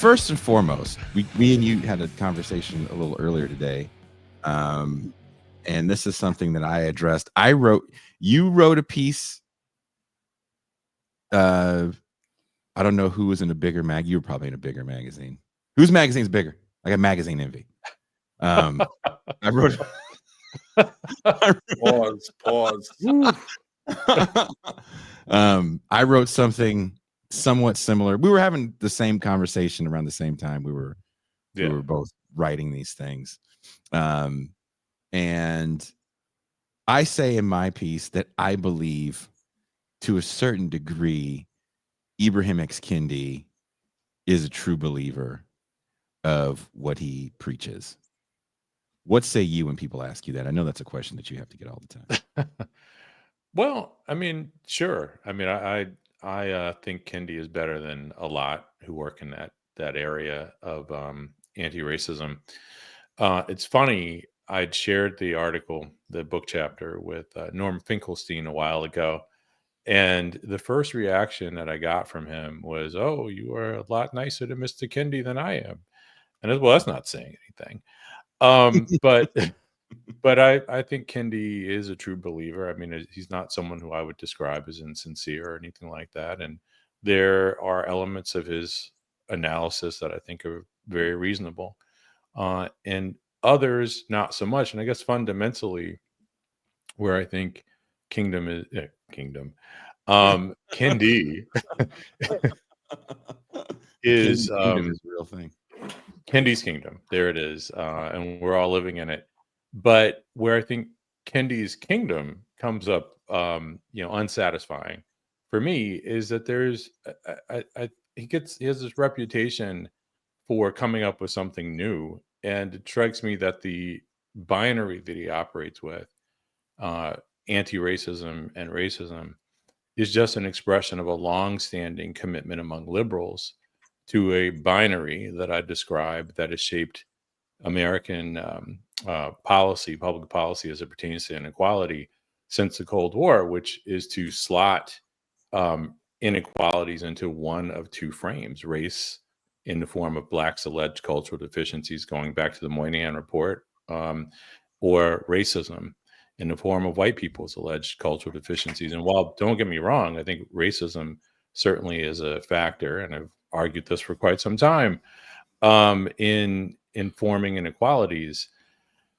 first and foremost, we and you had a conversation a little earlier today, and this is something that I addressed. You wrote a piece. I don't know who was in a bigger mag. You were probably in a bigger magazine. Whose magazine's bigger? I got magazine envy. I wrote. Pause. I wrote something somewhat similar. We were having the same conversation around the same time. We were both writing these things. And I say in my piece that I believe to a certain degree, Ibrahim X. Kendi is a true believer of what he preaches. What say you when people ask you that? I know that's a question that you have to get all the time. Well, I mean, sure. I mean, I think Kendi is better than a lot who work in that area of anti-racism. It's funny. I'd shared the article, the book chapter, with Norm Finkelstein a while ago, and the first reaction that I got from him was, "Oh, you are a lot nicer to Mr. Kendi than I am," and well, that's not saying anything. But but I think Kendi is a true believer. I mean, he's not someone who I would describe as insincere or anything like that. And there are elements of his analysis that I think are very reasonable, and others not so much. And I guess fundamentally, where I think Kendi is Kingdom is a real thing. Kendi's kingdom. There it is. And we're all living in it. But where I think Kendi's kingdom comes up, unsatisfying for me is that there's, he has this reputation for coming up with something new. And it strikes me that the binary that he operates with, anti-racism and racism, is just an expression of a long-standing commitment among liberals to a binary that I describe that has shaped American public policy as it pertains to inequality since the Cold War, which is to slot inequalities into one of two frames: race in the form of blacks' alleged cultural deficiencies, going back to the Moynihan Report, or racism in the form of white people's alleged cultural deficiencies. And while, don't get me wrong, I think racism certainly is a factor, and I've argued this for quite some time, in forming inequalities,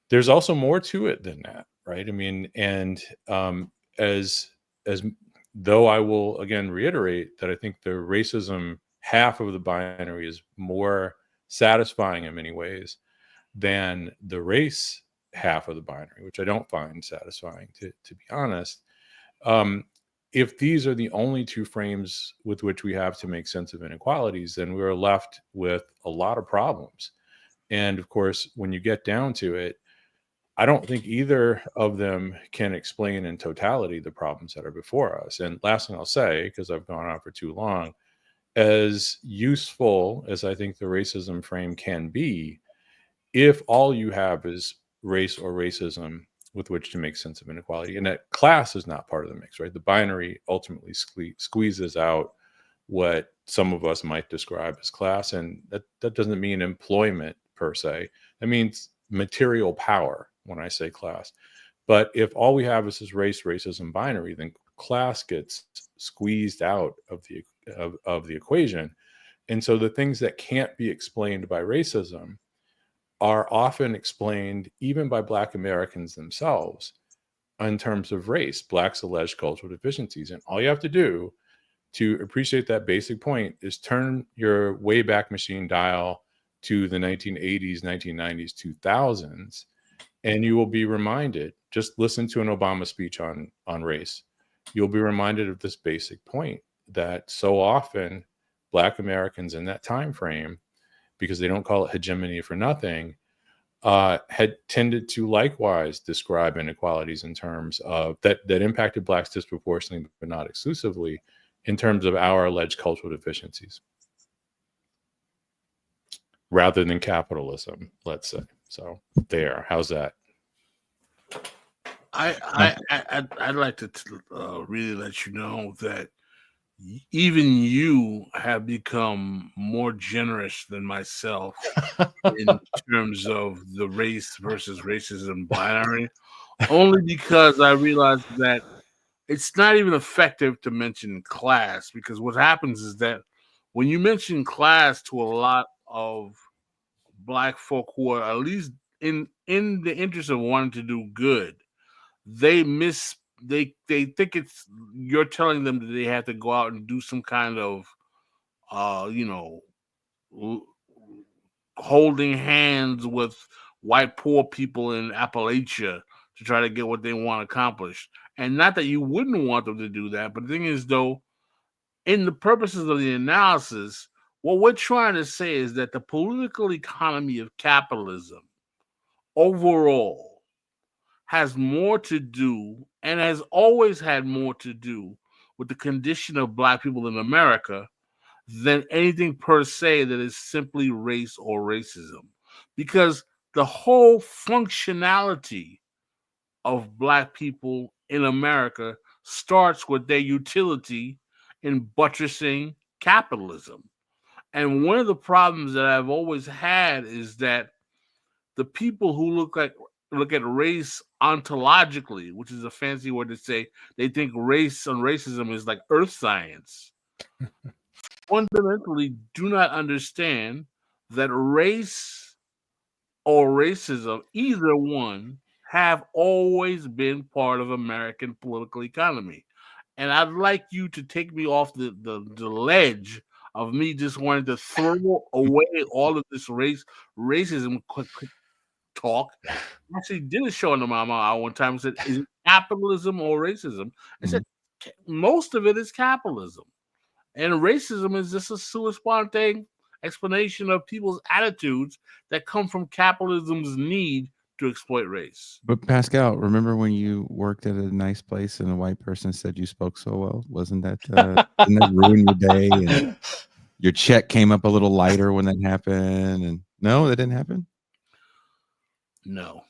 there's also more to it than that, right? I mean, and as though I will again reiterate that I think the racism half of the binary is more satisfying in many ways than the race half of the binary, which I don't find satisfying, to be honest. If these are the only two frames with which we have to make sense of inequalities, then we're left with a lot of problems. And of course, when you get down to it, I don't think either of them can explain in totality the problems that are before us. And last thing I'll say, because I've gone on for too long, as useful as I think the racism frame can be, if all you have is race or racism with which to make sense of inequality, and that class is not part of the mix, right? The binary ultimately squeezes out what some of us might describe as class, and that doesn't mean employment per se. That means material power when I say class. But if all we have is this racism binary, then class gets squeezed out of the equation. And so the things that can't be explained by racism are often explained even by Black Americans themselves in terms of race, Blacks' alleged cultural deficiencies. And all you have to do to appreciate that basic point is turn your Wayback Machine dial to the 1980s, 1990s, 2000s, and you will be reminded, just listen to an Obama speech on race. You'll be reminded of this basic point that so often Black Americans in that time frame, because they don't call it hegemony for nothing, had tended to likewise describe inequalities in terms of that impacted Blacks disproportionately, but not exclusively, in terms of our alleged cultural deficiencies, rather than capitalism, let's say. So there, how's that? I'd like to really let you know that even you have become more generous than myself in terms of the race versus racism binary, only because I realized that it's not even effective to mention class, because what happens is that when you mention class to a lot of black folk who are at least in the interest of wanting to do good, they miss they think it's you're telling them that they have to go out and do some kind of you know l- holding hands with white poor people in Appalachia to try to get what they want accomplished. And not that you wouldn't want them to do that, but the thing is, though, in the purposes of the analysis, what we're trying to say is that the political economy of capitalism overall has more to do and has always had more to do with the condition of black people in America than anything per se that is simply race or racism. Because the whole functionality of black people in America starts with their utility in buttressing capitalism. And one of the problems that I've always had is that the people who look at race ontologically, which is a fancy word to say they think race and racism is like earth science, fundamentally do not understand that race or racism, either one, have always been part of American political economy. And I'd like you to take me off the ledge of me just wanting to throw away all of this racism talk. I actually did a show on the Mama Hour one time and said, is it capitalism or racism? I said, Mhm. most of it is capitalism. And racism is just a sui sponte explanation of people's attitudes that come from capitalism's need to exploit race. But Pascal, remember when you worked at a nice place and a white person said you spoke so well? Wasn't that didn't that ruin your day? And your check came up a little lighter when that happened? And no, that didn't happen. No.